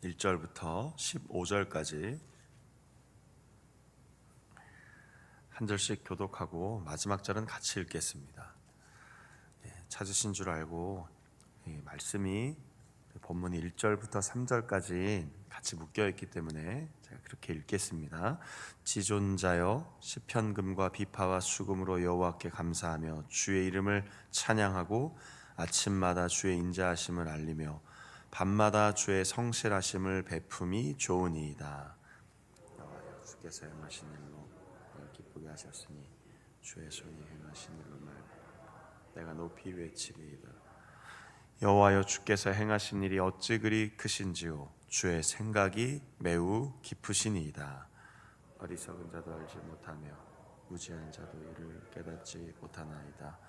1절부터 15절까지 한 절씩 교독하고 마지막 절은 같이 읽겠습니다. 찾으신 줄 알고 말씀이 본문이 1절부터 3절까지 같이 묶여있기 때문에 제가 그렇게 읽겠습니다. 지존자여 시편금과 비파와 수금으로 여호와께 감사하며 주의 이름을 찬양하고 아침마다 주의 인자하심을 알리며 밤마다 주의 성실하심을 베품이 좋으니이다. 여호와여 주께서 행하신 일로 내가 기쁘게 하셨으니 주의 손이 행하신 일로 내가 높이 외치리이다. 여호와여 주께서 행하신 일이 어찌 그리 크신지요 주의 생각이 매우 깊으시니이다. 어리석은 자도 알지 못하며 무지한 자도 이를 깨닫지 못하나이다.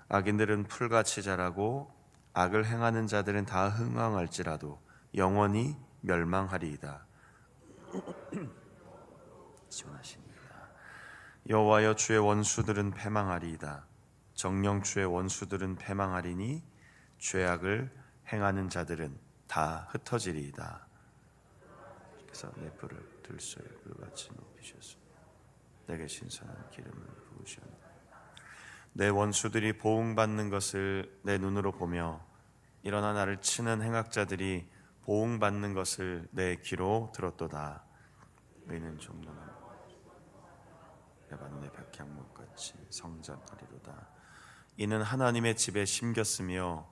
악인들은 풀같이 자라고 악을 행하는 자들은 다 흥황할지라도 영원히 멸망하리이다. 시원하십니다. 여호와여 주의 원수들은 패망하리이다. 정령 주의 원수들은 패망하리니 죄악을 행하는 자들은 다 흩어지리이다. 그래서 내 뿔을 들소에 불같이 높이셨으며 내게 신선한 기름을 부으셨네. 내 원수들이 보응받는 것을 내 눈으로 보며 일어나 나를 치는 행악자들이 보응받는 것을 내 귀로 들었도다. 의는 종로는 레바논의 백향목같이 성장하리로다. 이는 하나님의 집에 심겼으며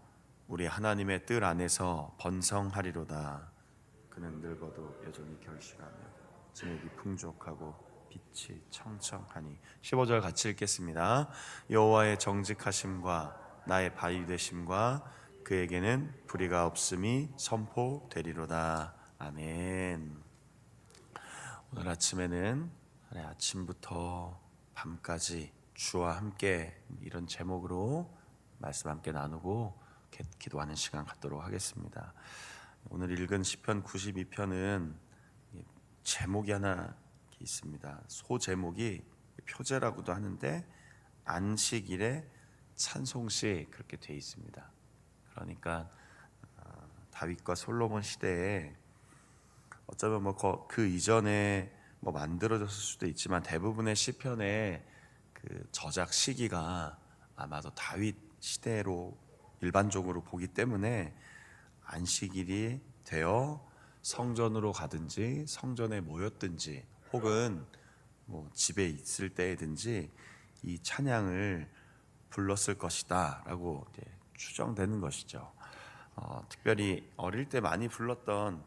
우리 하나님의 뜰 안에서 번성하리로다. 그는 늙어도 여전히 결실하며 진액이 풍족하고 빛이 청청하니. 15절 같이 읽겠습니다. 여호와의 정직하심과 나의 바위 되심과 그에게는 불의가 없음이 선포되리로다. 아멘. 오늘 아침에는 아침부터 밤까지 주와 함께 이런 제목으로 말씀 함께 나누고 기도하는 시간 갖도록 하겠습니다. 오늘 읽은 시편 92편은 제목이 하나 있습니다. 소제목이 표제라고도 하는데 안식일의 찬송시 그렇게 되어 있습니다. 그러니까 다윗과 솔로몬 시대에 어쩌면 그 이전에 만들어졌을 수도 있지만 대부분의 시편의 그 저작 시기가 아마도 다윗 시대로 일반적으로 보기 때문에 안식일이 되어 성전으로 가든지 성전에 모였든지 혹은 집에 있을 때든지 이 찬양을 불렀을 것이다 라고 추정되는 것이죠. 특별히 어릴 때 많이 불렀던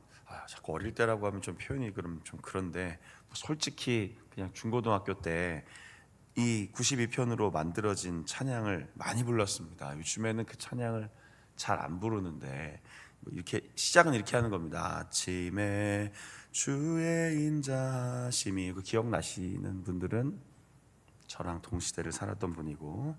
자꾸 어릴 때라고 하면 좀 표현이 그럼 좀 그런데 솔직히 그냥 중고등학교 때 이 92편으로 만들어진 찬양을 많이 불렀습니다. 요즘에는 그 찬양을 잘 안 부르는데 이렇게 시작은 이렇게 하는 겁니다. 아침에 주의 인자심이. 그 기억나시는 분들은 저랑 동시대를 살았던 분이고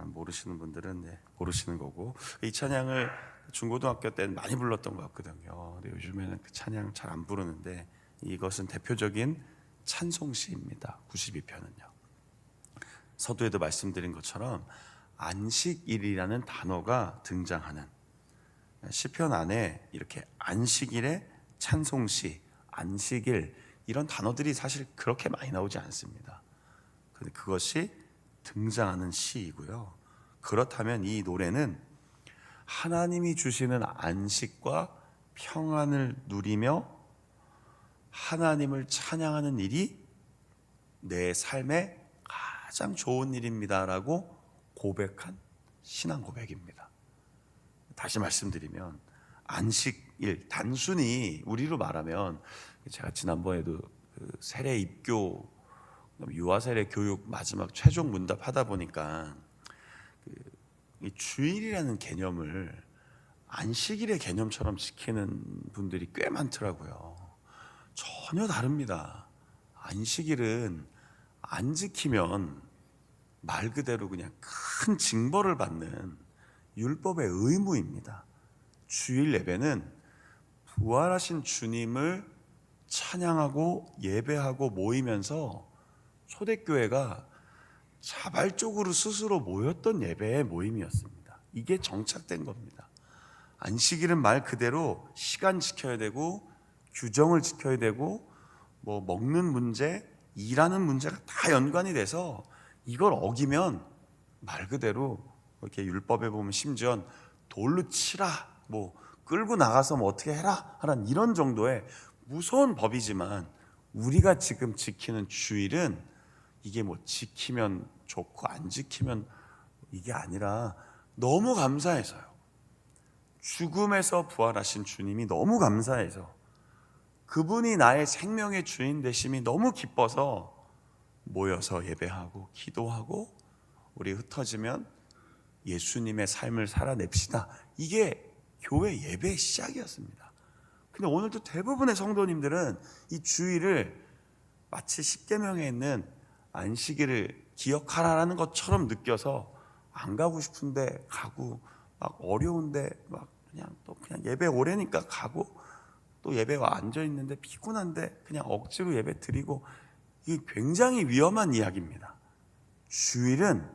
모르시는 분들은 모르시는 거고, 이 찬양을 중고등학교 때는 많이 불렀던 것 같거든요. 근데 요즘에는 그 찬양 잘 안 부르는데 이것은 대표적인 찬송시입니다. 92편은요. 서두에도 말씀드린 것처럼 안식일이라는 단어가 등장하는 시편 안에 이렇게 안식일의 찬송시, 안식일 이런 단어들이 사실 그렇게 많이 나오지 않습니다. 근데 그것이 등장하는 시이고요. 그렇다면 이 노래는 하나님이 주시는 안식과 평안을 누리며 하나님을 찬양하는 일이 내 삶의 가장 좋은 일입니다라고 고백한 신앙 고백입니다. 다시 말씀드리면 안식일, 단순히 우리로 말하면 제가 지난번에도 그 세례 입교, 유아세례 교육 마지막 최종 문답 하다 보니까 이 주일이라는 개념을 안식일의 개념처럼 지키는 분들이 꽤 많더라고요. 전혀 다릅니다. 안식일은 안 지키면 말 그대로 그냥 큰 징벌을 받는 율법의 의무입니다. 주일 예배는 부활하신 주님을 찬양하고 예배하고 모이면서 초대교회가 자발적으로 스스로 모였던 예배의 모임이었습니다. 이게 정착된 겁니다. 안식일은 말 그대로 시간 지켜야 되고 규정을 지켜야 되고 뭐 먹는 문제, 일하는 문제가 다 연관이 돼서 이걸 어기면 말 그대로 이렇게 율법에 보면 심지어 돌로 치라, 뭐 끌고 나가서 뭐 어떻게 해라 하는 이런 정도의 무서운 법이지만, 우리가 지금 지키는 주일은 이게 뭐 지키면 좋고 안 지키면 이게 아니라 너무 감사해서요. 죽음에서 부활하신 주님이 너무 감사해서, 그분이 나의 생명의 주인 되심이 너무 기뻐서 모여서 예배하고 기도하고 우리 흩어지면 예수님의 삶을 살아냅시다. 이게 교회 예배의 시작이었습니다. 근데 오늘도 대부분의 성도님들은 이 주일을 마치 십계명에 있는 안식일을 기억하라는 것처럼 느껴서 안 가고 싶은데 가고, 막 어려운데 막 그냥 예배 오래니까 가고, 또 예배 와 앉아 있는데 피곤한데 그냥 억지로 예배 드리고, 이게 굉장히 위험한 이야기입니다. 주일은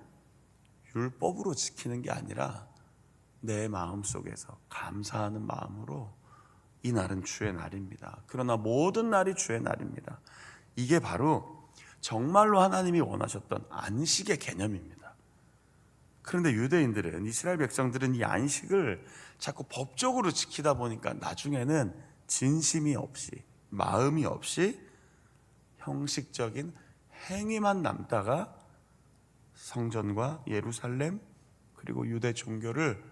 율법으로 지키는 게 아니라 내 마음속에서 감사하는 마음으로, 이 날은 주의 날입니다. 그러나 모든 날이 주의 날입니다. 이게 바로 정말로 하나님이 원하셨던 안식의 개념입니다. 그런데 유대인들은, 이스라엘 백성들은 이 안식을 자꾸 법적으로 지키다 보니까 나중에는 진심이 없이, 마음이 없이 형식적인 행위만 남다가 성전과 예루살렘 그리고 유대 종교를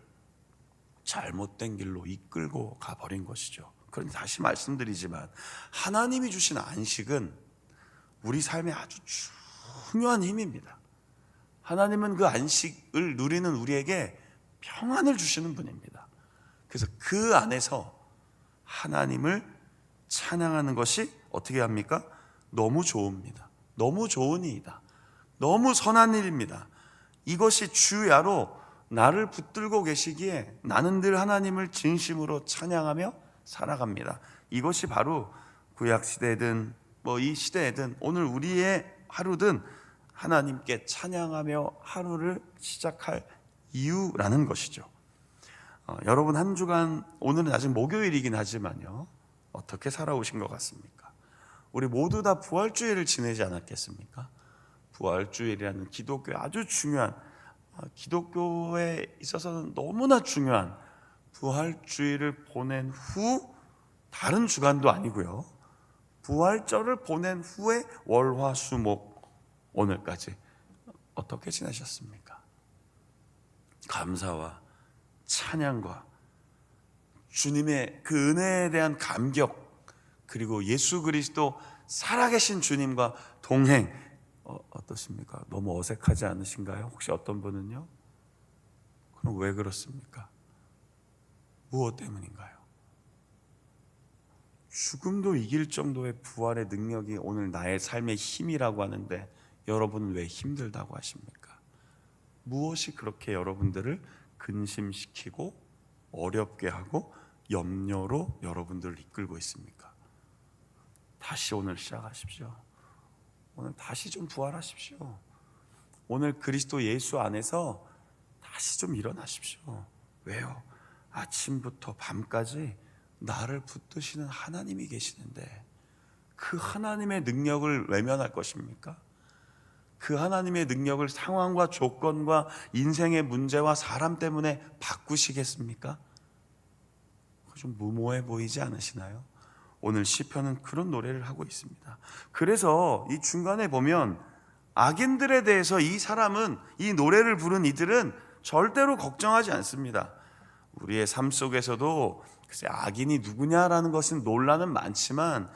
잘못된 길로 이끌고 가버린 것이죠. 그런데 다시 말씀드리지만, 하나님이 주신 안식은 우리 삶의 아주 중요한 힘입니다. 하나님은 그 안식을 누리는 우리에게 평안을 주시는 분입니다. 그래서 그 안에서 하나님을 찬양하는 것이 어떻게 합니까? 너무 좋습니다. 너무 좋은 일이다. 너무 선한 일입니다. 이것이 주야로 나를 붙들고 계시기에 나는 늘 하나님을 진심으로 찬양하며 살아갑니다. 이것이 바로 구약시대든 뭐 이 시대에든 오늘 우리의 하루든 하나님께 찬양하며 하루를 시작할 이유라는 것이죠. 여러분 한 주간, 오늘은 아직 목요일이긴 하지만요, 어떻게 살아오신 것 같습니까? 우리 모두 다 부활주일을 지내지 않았겠습니까? 부활주일이라는 기독교의 아주 중요한, 기독교에 있어서는 너무나 중요한 부활주일을 보낸 후 다른 주간도 아니고요, 부활절을 보낸 후에 월화수목 오늘까지 어떻게 지내셨습니까? 감사와 찬양과 주님의 그 은혜에 대한 감격, 그리고 예수 그리스도 살아계신 주님과 동행, 어떻습니까? 너무 어색하지 않으신가요? 혹시 어떤 분은요? 그럼 왜 그렇습니까? 무엇 때문인가요? 죽음도 이길 정도의 부활의 능력이 오늘 나의 삶의 힘이라고 하는데, 여러분은 왜 힘들다고 하십니까? 무엇이 그렇게 여러분들을 근심시키고 어렵게 하고 염려로 여러분들을 이끌고 있습니까? 다시 오늘 시작하십시오. 오늘 다시 좀 부활하십시오. 오늘 그리스도 예수 안에서 다시 좀 일어나십시오. 왜요? 아침부터 밤까지 나를 붙드시는 하나님이 계시는데, 그 하나님의 능력을 외면할 것입니까? 그 하나님의 능력을 상황과 조건과 인생의 문제와 사람 때문에 바꾸시겠습니까? 좀 무모해 보이지 않으시나요? 오늘 시편은 그런 노래를 하고 있습니다. 그래서 이 중간에 보면 악인들에 대해서 이 사람은, 이 노래를 부른 이들은 절대로 걱정하지 않습니다. 우리의 삶 속에서도 글쎄 악인이 누구냐라는 것은 논란은 많지만,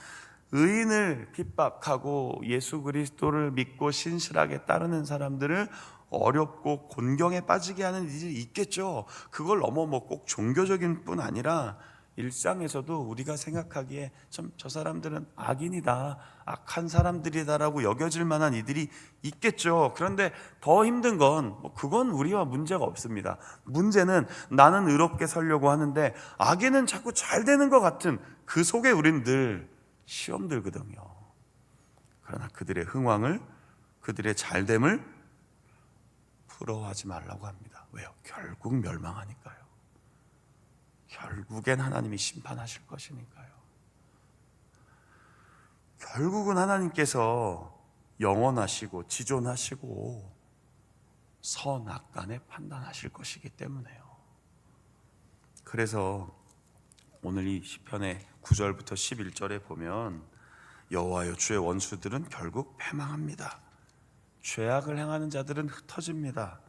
의인을 핍박하고 예수 그리스도를 믿고 신실하게 따르는 사람들을 어렵고 곤경에 빠지게 하는 일이 있겠죠. 그걸 넘어 뭐 꼭 종교적인 뿐 아니라 일상에서도 우리가 생각하기에 참 저 사람들은 악인이다, 악한 사람들이다라고 여겨질 만한 이들이 있겠죠. 그런데 더 힘든 건 그건 우리와 문제가 없습니다. 문제는 나는 의롭게 살려고 하는데 악인은 자꾸 잘 되는 것 같은 그 속에 우린 늘 시험 들거든요. 그러나 그들의 흥왕을, 그들의 잘됨을 부러워하지 말라고 합니다. 왜요? 결국 멸망하니까요. 결국엔 하나님이 심판하실 것이니까요. 결국은 하나님께서 영원하시고 지존하시고 선악간에 판단하실 것이기 때문에요. 그래서 오늘 이 시편의 9절부터 11절에 보면 여호와여 주의 원수들은 결국 패망합니다. 죄악을 행하는 자들은 흩어집니다.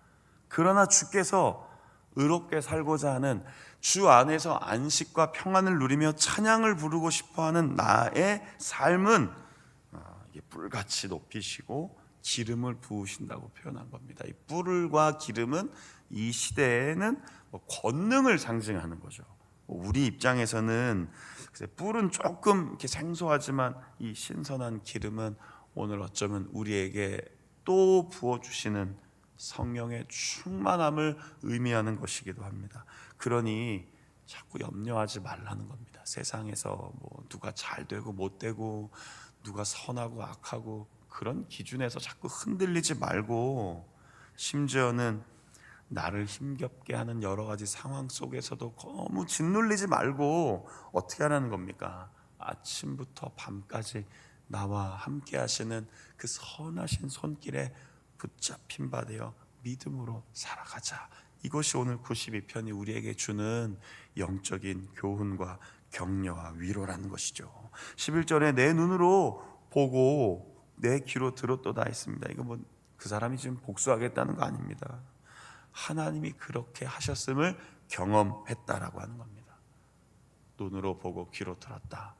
그러나 주께서 의롭게 살고자 하는 주 안에서 안식과 평안을 누리며 찬양을 부르고 싶어하는 나의 삶은 이게 뿔같이 높이시고 기름을 부으신다고 표현한 겁니다. 이 뿔과 기름은 이 시대에는 권능을 상징하는 거죠. 우리 입장에서는 뿔은 조금 이렇게 생소하지만 이 신선한 기름은 오늘 어쩌면 우리에게 또 부어주시는 성령의 충만함을 의미하는 것이기도 합니다. 그러니 자꾸 염려하지 말라는 겁니다. 세상에서 뭐 누가 잘 되고 못 되고 누가 선하고 악하고 그런 기준에서 자꾸 흔들리지 말고, 심지어는 나를 힘겹게 하는 여러 가지 상황 속에서도 너무 짓눌리지 말고 어떻게 하라는 겁니까? 아침부터 밤까지 나와 함께 하시는 그 선하신 손길에 붙잡힌 바 되어 믿음으로 살아가자. 이것이 오늘 92편이 우리에게 주는 영적인 교훈과 격려와 위로라는 것이죠. 11절에 내 눈으로 보고 내 귀로 들었도다 했습니다. 이거 뭐 그 사람이 지금 복수하겠다는 거 아닙니다. 하나님이 그렇게 하셨음을 경험했다라고 하는 겁니다. 눈으로 보고 귀로 들었다.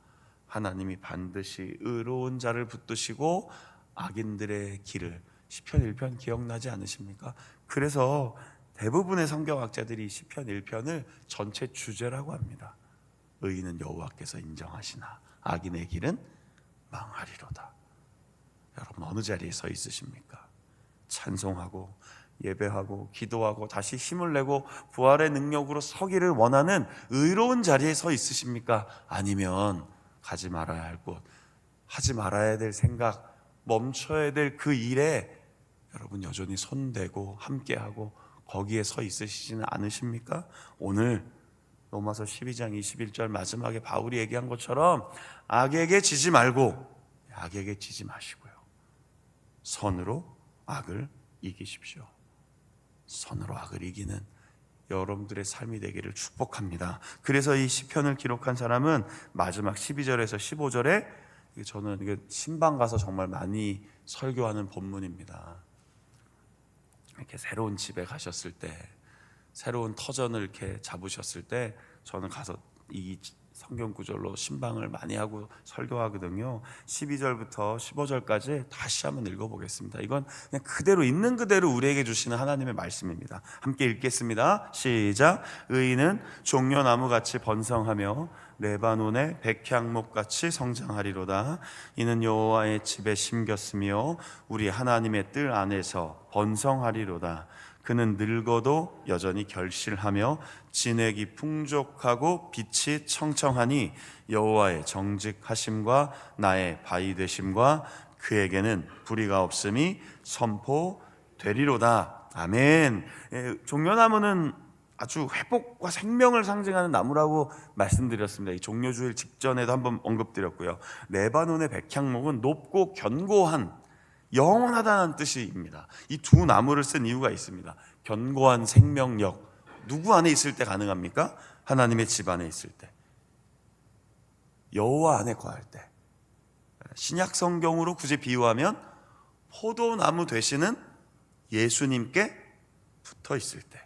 하나님이 반드시 의로운 자를 붙드시고 악인들의 길을, 시편 1편 기억나지 않으십니까? 그래서 대부분의 성경학자들이 시편 1편을 전체 주제라고 합니다. 의인은 여호와께서 인정하시나 악인의 길은 망하리로다. 여러분 어느 자리에 서 있으십니까? 찬송하고 예배하고 기도하고 다시 힘을 내고 부활의 능력으로 서기를 원하는 의로운 자리에 서 있으십니까? 아니면 가지 말아야 할 곳, 하지 말아야 될 생각, 멈춰야 될 그 일에 여러분 여전히 손대고 함께하고 거기에 서 있으시지는 않으십니까? 오늘 로마서 12장 21절 마지막에 바울이 얘기한 것처럼 악에게 지지 말고 악에게 지지 마시고요, 선으로 악을 이기십시오. 선으로 악을 이기는 여러분들의 삶이 되기를 축복합니다. 그래서 이 시편을 기록한 사람은 마지막 12절에서 15절에, 저는 이게 신방 가서 정말 많이 설교하는 본문입니다. 이렇게 새로운 집에 가셨을 때, 새로운 터전을 이렇게 잡으셨을 때 저는 가서 이 성경 구절로 신방을 많이 하고 설교하거든요. 12절부터 15절까지 다시 한번 읽어보겠습니다. 이건 그냥 그대로 있는 그대로 우리에게 주시는 하나님의 말씀입니다. 함께 읽겠습니다. 시작. 의인은 종려나무같이 번성하며 레바논의 백향목같이 성장하리로다. 이는 여호와의 집에 심겼으며 우리 하나님의 뜰 안에서 번성하리로다. 그는 늙어도 여전히 결실하며 진액이 풍족하고 빛이 청청하니 여호와의 정직하심과 나의 바위 되심과 그에게는 불의가 없음이 선포되리로다. 아멘. 종려나무는 아주 회복과 생명을 상징하는 나무라고 말씀드렸습니다. 이 종려주일 직전에도 한번 언급드렸고요. 레바논의 백향목은 높고 견고한, 영원하다는 뜻입니다. 이 두 나무를 쓴 이유가 있습니다. 견고한 생명력, 누구 안에 있을 때 가능합니까? 하나님의 집 안에 있을 때, 여호와 안에 거할 때. 신약 성경으로 굳이 비유하면 포도나무 되시는 예수님께 붙어 있을 때,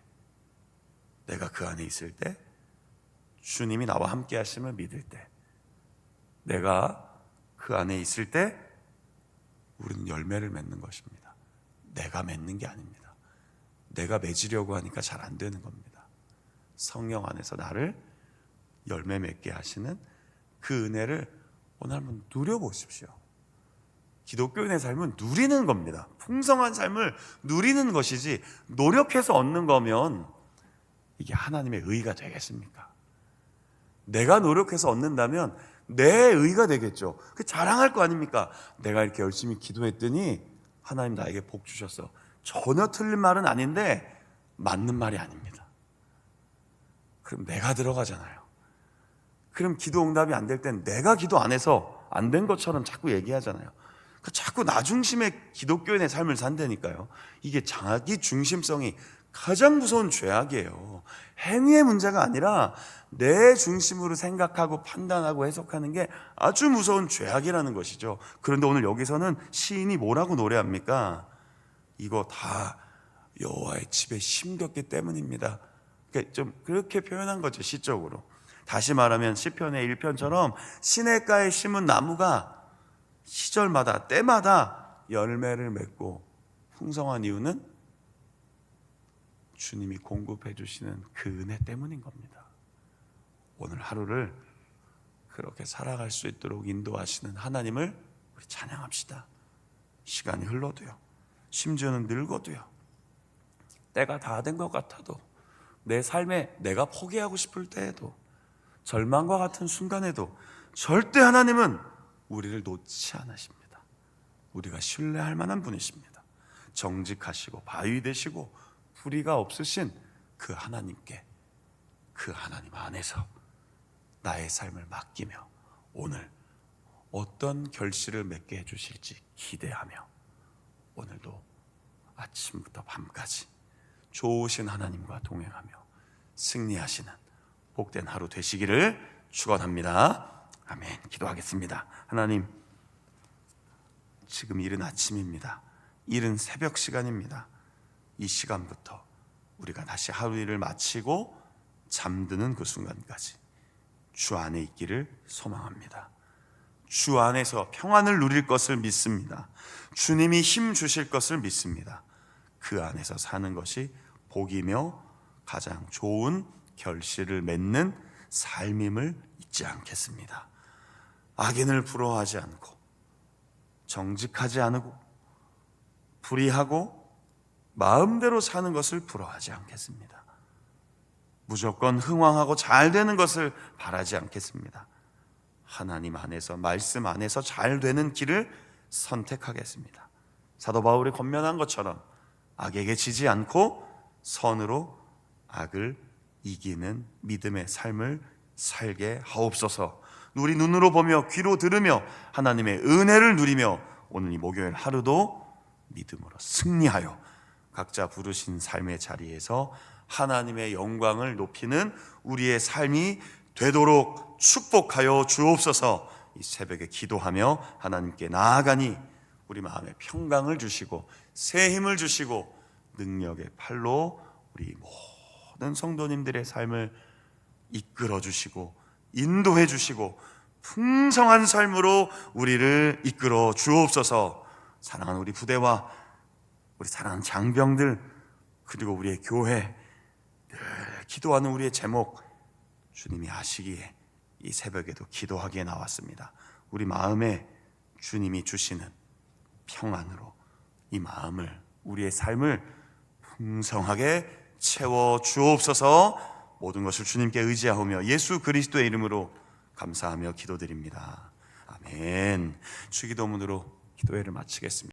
내가 그 안에 있을 때, 주님이 나와 함께 하심을 믿을 때, 내가 그 안에 있을 때 우리는 열매를 맺는 것입니다. 내가 맺는 게 아닙니다. 내가 맺으려고 하니까 잘 안 되는 겁니다. 성령 안에서 나를 열매 맺게 하시는 그 은혜를 오늘 한번 누려보십시오. 기독교인의 삶은 누리는 겁니다. 풍성한 삶을 누리는 것이지 노력해서 얻는 거면 이게 하나님의 의가 되겠습니까? 내가 노력해서 얻는다면 내 의가 되겠죠. 그 자랑할 거 아닙니까? 내가 이렇게 열심히 기도했더니 하나님 나에게 복 주셨어. 전혀 틀린 말은 아닌데 맞는 말이 아닙니다. 그럼 내가 들어가잖아요. 그럼 기도 응답이 안 될 땐 내가 기도 안 해서 안 된 것처럼 자꾸 얘기하잖아요. 자꾸 나 중심의 기독교인의 삶을 산다니까요. 이게 자기 중심성이 가장 무서운 죄악이에요. 행위의 문제가 아니라 내 중심으로 생각하고 판단하고 해석하는 게 아주 무서운 죄악이라는 것이죠. 그런데 오늘 여기서는 시인이 뭐라고 노래합니까? 이거 다 여호와의 집에 심겼기 때문입니다. 좀 그렇게 표현한 거죠, 시적으로. 다시 말하면 시편의 1편처럼 시냇가에 심은 나무가 시절마다 때마다 열매를 맺고 풍성한 이유는 주님이 공급해 주시는 그 은혜 때문인 겁니다. 오늘 하루를 그렇게 살아갈 수 있도록 인도하시는 하나님을 우리 찬양합시다. 시간이 흘러도요, 심지어는 늙어도요, 때가 다 된 것 같아도, 내 삶에 내가 포기하고 싶을 때에도, 절망과 같은 순간에도 절대 하나님은 우리를 놓지 않으십니다. 우리가 신뢰할 만한 분이십니다. 정직하시고 바위 되시고 불의가 없으신 그 하나님께, 그 하나님 안에서 나의 삶을 맡기며 오늘 어떤 결실을 맺게 해주실지 기대하며 오늘도 아침부터 밤까지 좋으신 하나님과 동행하며 승리하시는 복된 하루 되시기를 축원합니다. 아멘. 기도하겠습니다. 하나님, 지금 이른 아침입니다. 이른 새벽 시간입니다. 이 시간부터 우리가 다시 하루 일을 마치고 잠드는 그 순간까지 주 안에 있기를 소망합니다. 주 안에서 평안을 누릴 것을 믿습니다. 주님이 힘 주실 것을 믿습니다. 그 안에서 사는 것이 복이며 가장 좋은 결실을 맺는 삶임을 잊지 않겠습니다. 악인을 부러워하지 않고 정직하지 않고 불의하고 마음대로 사는 것을 부러워하지 않겠습니다. 무조건 흥왕하고 잘 되는 것을 바라지 않겠습니다. 하나님 안에서, 말씀 안에서 잘 되는 길을 선택하겠습니다. 사도 바울이 권면한 것처럼 악에게 지지 않고 선으로 악을 이기는 믿음의 삶을 살게 하옵소서. 우리 눈으로 보며 귀로 들으며 하나님의 은혜를 누리며 오늘 이 목요일 하루도 믿음으로 승리하여 각자 부르신 삶의 자리에서 하나님의 영광을 높이는 우리의 삶이 되도록 축복하여 주옵소서. 이 새벽에 기도하며 하나님께 나아가니 우리 마음에 평강을 주시고 새 힘을 주시고 능력의 팔로 우리 모든 성도님들의 삶을 이끌어 주시고 인도해 주시고 풍성한 삶으로 우리를 이끌어 주옵소서. 사랑하는 우리 부대와 우리 사랑하는 장병들, 그리고 우리의 교회, 늘 기도하는 우리의 제목 주님이 아시기에 이 새벽에도 기도하기에 나왔습니다. 우리 마음에 주님이 주시는 평안으로 이 마음을, 우리의 삶을 풍성하게 채워 주옵소서. 모든 것을 주님께 의지하며 예수 그리스도의 이름으로 감사하며 기도드립니다. 아멘. 주기도문으로 기도회를 마치겠습니다.